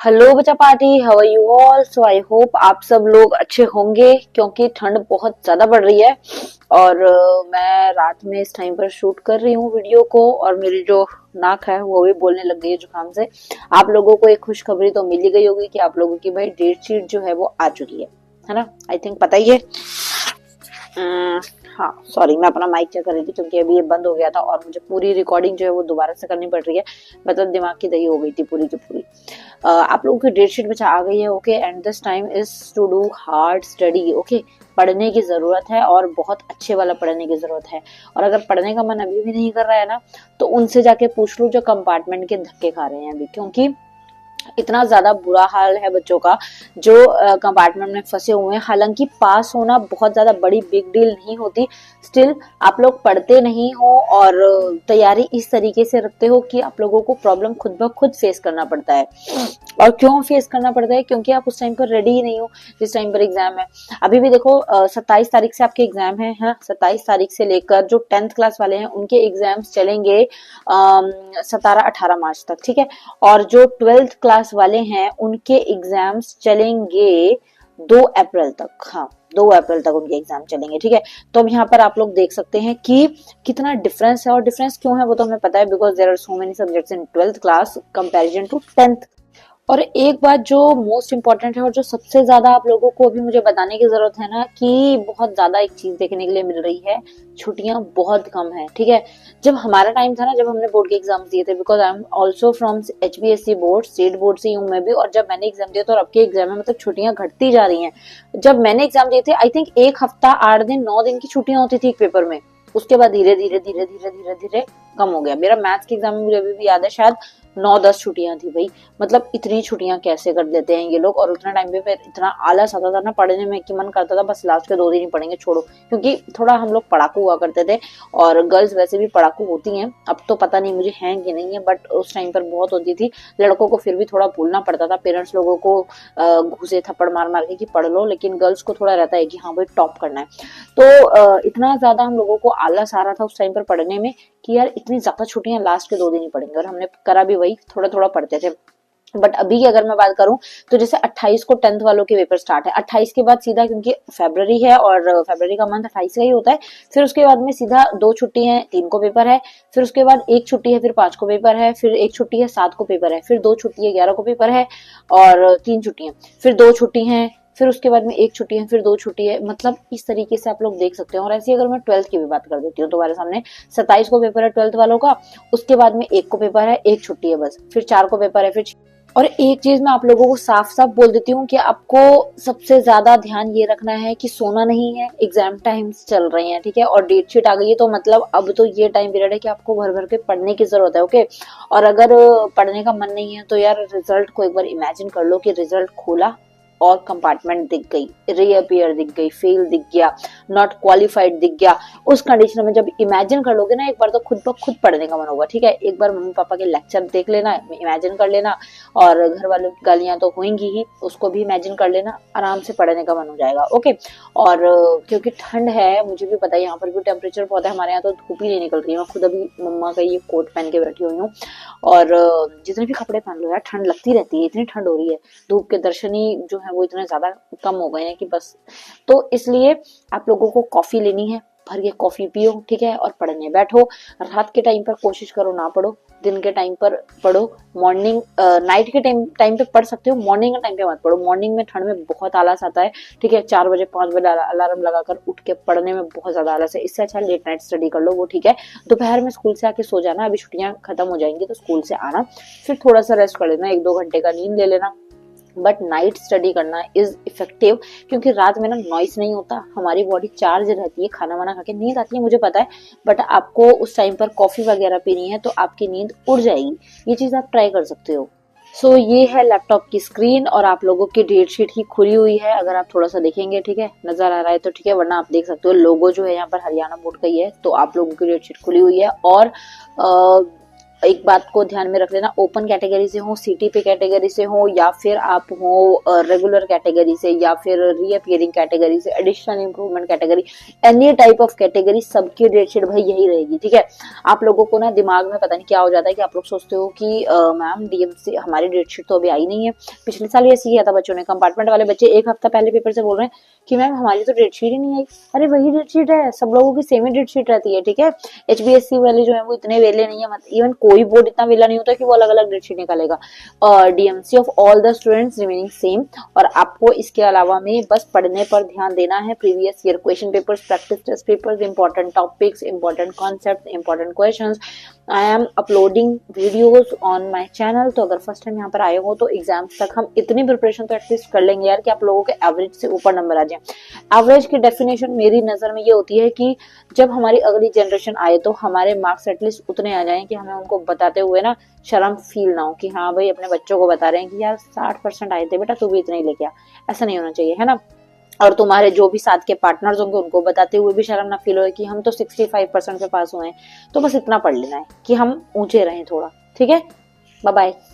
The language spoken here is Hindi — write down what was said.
हेलो बच्चा party, how are you all. So I hope आप सब लोग अच्छे होंगे क्योंकि ठंड बहुत ज्यादा बढ़ रही है। और मैं रात में इस टाइम पर शूट कर रही हूँ वीडियो को, और मेरी जो नाक है वो भी बोलने लग गई है जुकाम से। आप लोगों को एक खुशखबरी तो मिल ही गई होगी कि आप लोगों की भाई डेट शीट जो है वो आ चुकी है ना। आई थिंक पता ही है। हाँ सॉरी, मैं अपना माइक चेक कर रही थी क्योंकि अभी ये बंद हो गया था और मुझे पूरी रिकॉर्डिंग जो है वो दोबारा से करनी पड़ रही है। मतलब दिमाग की दही हो गई थी पूरी की पूरी। आप लोगों की डेट शीट बचा आ गई है। Okay, and this time is to do hard study. Okay, पढ़ने की जरूरत है और बहुत अच्छे वाला पढ़ने की जरूरत है। और अगर पढ़ने का मन अभी भी नहीं कर रहा है ना, तो उनसे जाके पूछ लो जो कंपार्टमेंट के धक्के खा रहे हैं अभी, क्योंकि इतना ज्यादा बुरा हाल है बच्चों का जो कंपार्टमेंट में फंसे हुए हैं। हालांकि पास होना बहुत ज्यादा बड़ी बिग डील नहीं होती, स्टिल आप लोग पढ़ते नहीं हो और तैयारी इस तरीके से रखते हो कि आप लोगों को प्रॉब्लम खुद ब खुद फेस करना पड़ता है। और क्यों फेस करना पड़ता है? क्योंकि आप उस टाइम पर रेडी ही नहीं हो जिस टाइम पर एग्जाम है। अभी भी देखो 27 तारीख से आपके एग्जाम है। 27 तारीख से लेकर जो 10th क्लास वाले हैं उनके एग्जाम्स चलेंगे 17-18 मार्च तक, ठीक है। और जो 12th क्लास वाले हैं उनके एग्जाम्स चलेंगे 2 अप्रैल तक। हाँ, 2 अप्रैल तक उनके एग्जाम चलेंगे, ठीक है। तो अब यहाँ पर आप लोग देख सकते हैं कि कितना डिफरेंस है। और डिफरेंस क्यों है वो तो हमें पता है, because there are so many subjects in 12th class comparison to 10th। और एक बात जो मोस्ट इम्पोर्टेंट है और जो सबसे ज्यादा आप लोगों को अभी मुझे बताने की जरूरत है ना, कि बहुत ज्यादा एक चीज देखने के लिए मिल रही है, छुट्टियां बहुत कम है, ठीक है। जब हमारा टाइम था ना, जब हमने बोर्ड के एग्जाम दिए थे, because I am also from HBSC board, state board से हूँ मैं भी। और जब मैंने एग्जाम दिया तो, और अब के एग्जाम में मतलब छुट्टियां घटती जा रही हैं। जब मैंने एग्जाम दिए थे आई थिंक 1 हफ्ता 8 दिन 9 दिन की छुट्टियां होती थी एक पेपर में। उसके बाद धीरे धीरे धीरे धीरे धीरे धीरे कम हो गया। मेरा मैथ्स के एग्जाम में मुझे अभी भी याद है, शायद 9-10 छुट्टियां थी भाई। मतलब इतनी छुट्टियां कैसे कर देते हैं ये लोग। और उतना टाइम पे फिर इतना आलस आता था ना पढ़ने में कि मन करता था बस लास्ट के 2 दिन ही पढ़ेंगे, छोड़ो। क्योंकि थोड़ा हम लोग पढ़ाकू हुआ करते थे, और गर्ल्स वैसे भी पढ़ाकू होती हैं। अब तो पता नहीं मुझे है कि नहीं है, बट उस टाइम पर बहुत होती थी। लड़कों को फिर भी थोड़ा भूलना पड़ता था, पेरेंट्स लोगों को घूसे थप्पड़ मार मार के कि पढ़ लो, लेकिन गर्ल्स को थोड़ा रहता है कि हाँ भाई टॉप करना है। तो इतना ज्यादा हम लोगों को आलस आ रहा था उस टाइम पर पढ़ने में कि यार इतनी ज्यादा छुट्टियां लास्ट के 2 दिन ही पढ़ेंगे। और हमने करा भी वही, थोड़ा थोड़ा पढ़ते थे। बट अभी की अगर मैं बात करूं तो जैसे 28 को 10th वालों के पेपर स्टार्ट है। 28 के बाद सीधा, क्योंकि फरवरी है और फरवरी का मंथ 28 का ही होता है, फिर उसके बाद में सीधा 2 छुट्टी है, 3 को पेपर है, फिर उसके बाद 1 छुट्टी है, फिर 5 को पेपर है, फिर 1 छुट्टी है, 7 को पेपर है, फिर 2 छुट्टी है, 11 को पेपर है, और 3 छुट्टी है, फिर 2 छुट्टी है, फिर उसके बाद में 1 छुट्टी है, फिर 2 छुट्टी है। मतलब इस तरीके से आप लोग देख सकते हैं। और ऐसे अगर मैं 12th की भी बात कर देती हूँ तुम्हारे सामने, 27 को पेपर है 12th वालों का, उसके बाद में 1 को पेपर है, 1 छुट्टी है बस, फिर 4 को पेपर है, फिर। और एक चीज मैं आप लोगों को साफ साफ बोल देती हूँ कि आपको सबसे ज्यादा ध्यान ये रखना है कि सोना नहीं है। एग्जाम टाइम्स चल रहे हैं, ठीक है, और डेट शीट आ गई है, तो मतलब अब तो ये टाइम पीरियड है कि आपको भर भर के पढ़ने की जरूरत है। ओके, और अगर पढ़ने का मन नहीं है तो यार रिजल्ट को एक बार इमेजिन कर लो कि रिजल्ट खोला और कंपार्टमेंट दिख गई, रीअपियर दिख गई, फेल दिख गया, नॉट क्वालिफाइड दिख गया। उस कंडीशन में जब इमेजिन कर लोगे ना एक बार, तो खुद ब खुद पढ़ने का मन होगा, ठीक है। एक बार मम्मी पापा के लेक्चर देख लेना, इमेजिन कर लेना, और घर वालों की गालियां तो होंगी ही, उसको भी इमेजिन कर लेना, आराम से पढ़ने का मन हो जाएगा। ओके, और क्योंकि ठंड है, मुझे भी पता है यहाँ पर भी टेम्परेचर बहुत है, हमारे यहाँ तो धूप ही नहीं निकल रही है। मैं खुद अभी मम्मा का ये कोट पहन के बैठी हुई हूँ, और जितने भी कपड़े पहन लो यार ठंड लगती रहती है, इतनी ठंड हो रही है। धूप के दर्शन ही जो है वो इतने ज्यादा कम हो गए हैं कि बस। तो इसलिए आप लोगों को कॉफी लेनी है, भर के कॉफी पियो, ठीक है, और पढ़ने बैठो। रात के टाइम पर कोशिश करो ना पढ़ो, दिन के टाइम पर पढ़ो। मॉर्निंग नाइट के टाइम पे पढ़ सकते हो, मॉर्निंग के टाइम पे मत पढ़ो। मॉर्निंग में ठंड में बहुत आलस आता है, ठीक है। 4 बजे 5 बजे अलार्म लगाकर उठ के पढ़ने में बहुत ज्यादा आलस है। इससे अच्छा लेट नाइट स्टडी कर लो, वो ठीक है। दोपहर में स्कूल से आके सो जाना, अभी छुट्टियां खत्म हो जाएंगी तो स्कूल से आना, फिर थोड़ा सा रेस्ट कर लेना, 1-2 घंटे का नींद ले लेना। बट नाइट स्टडी करना इज इफेक्टिव, क्योंकि रात में ना नॉइस नहीं होता, हमारी बॉडी चार्ज रहती है, खाना वाना खा के नींद आती है, मुझे पता है। बट आपको उस टाइम पर कॉफी वगैरह पीनी है तो आपकी नींद उड़ जाएगी। ये चीज आप ट्राई कर सकते हो। सो ये है लैपटॉप की स्क्रीन, और आप लोगों की डेट शीट ही खुली हुई है। अगर आप थोड़ा सा देखेंगे, ठीक है, नजर आ रहा है तो ठीक है, वरना आप देख सकते हो लोगो जो है यहाँ पर हरियाणा बोर्ड का ही है, तो आप लोगों की डेट शीट खुली हुई है। और एक बात को ध्यान में रख लेना, ओपन कैटेगरी से हो, सीटीपी कैटेगरी से हो, या फिर आप हो रेगुलर कैटेगरी से, या फिर रीअपियरिंग कैटेगरी से, additional improvement category, any type of category, सबकी डेट शीट भाई यही रहेगी, ठीक है। आप लोगों को ना दिमाग में पता नहीं क्या हो जाता है कि आप लोग सोचते हो कि मैम डीएमसी हमारी डेट शीट तो अभी आई नहीं है। पिछले साल ऐसे किया था बच्चों ने, कंपार्टमेंट वाले बच्चे एक हफ्ता पहले पेपर से बोल रहे हैं कि मैम हमारी तो डेट शीट ही नहीं आई। अरे वही डेट शीट है, सब लोगों की सेम ही डेट शीट रहती है, ठीक है। एचबीएससी वाले जो है वो इतने वेले नहीं है, इवन कोई बोर्ड इतना वेला नहीं होता कि वो अलग अलग डेट शीट निकालेगा। DMC of all the students remaining same. और आपको इसके अलावा में बस पढ़ने पर ध्यान देना है, previous year question papers, practice test papers, important topics, important concept, important questions. I am uploading videos on my channel, तो अगर फर्स्ट टाइम यहाँ पर आए हो तो एग्जाम्स तक हम इतनी प्रिपरेशन तो एटलीस्ट कर लेंगे यार कि आप लोगों के एवरेज से ऊपर नंबर आ जाए। एवरेज की डेफिनेशन मेरी नजर में ये होती है कि जब हमारी अगली जनरेशन आए तो हमारे मार्क्स एटलीस्ट उतने आ जाएं कि हमें उनको बताते हुए ना शर्म फील ना हो कि हाँ भाई अपने बच्चों को बता रहे हैं कि यार 60% आए थे बेटा, तू भी इतने ही लेके आ। ऐसा नहीं होना चाहिए, है ना। और तुम्हारे जो भी साथ के पार्टनर्स होंगे उनको बताते हुए भी शर्म ना फील हो कि हम तो 65% पे पास हुए हैं। तो बस इतना पढ़ लेना है कि हम ऊंचे रहें थोड़ा, ठीक है। Bye bye.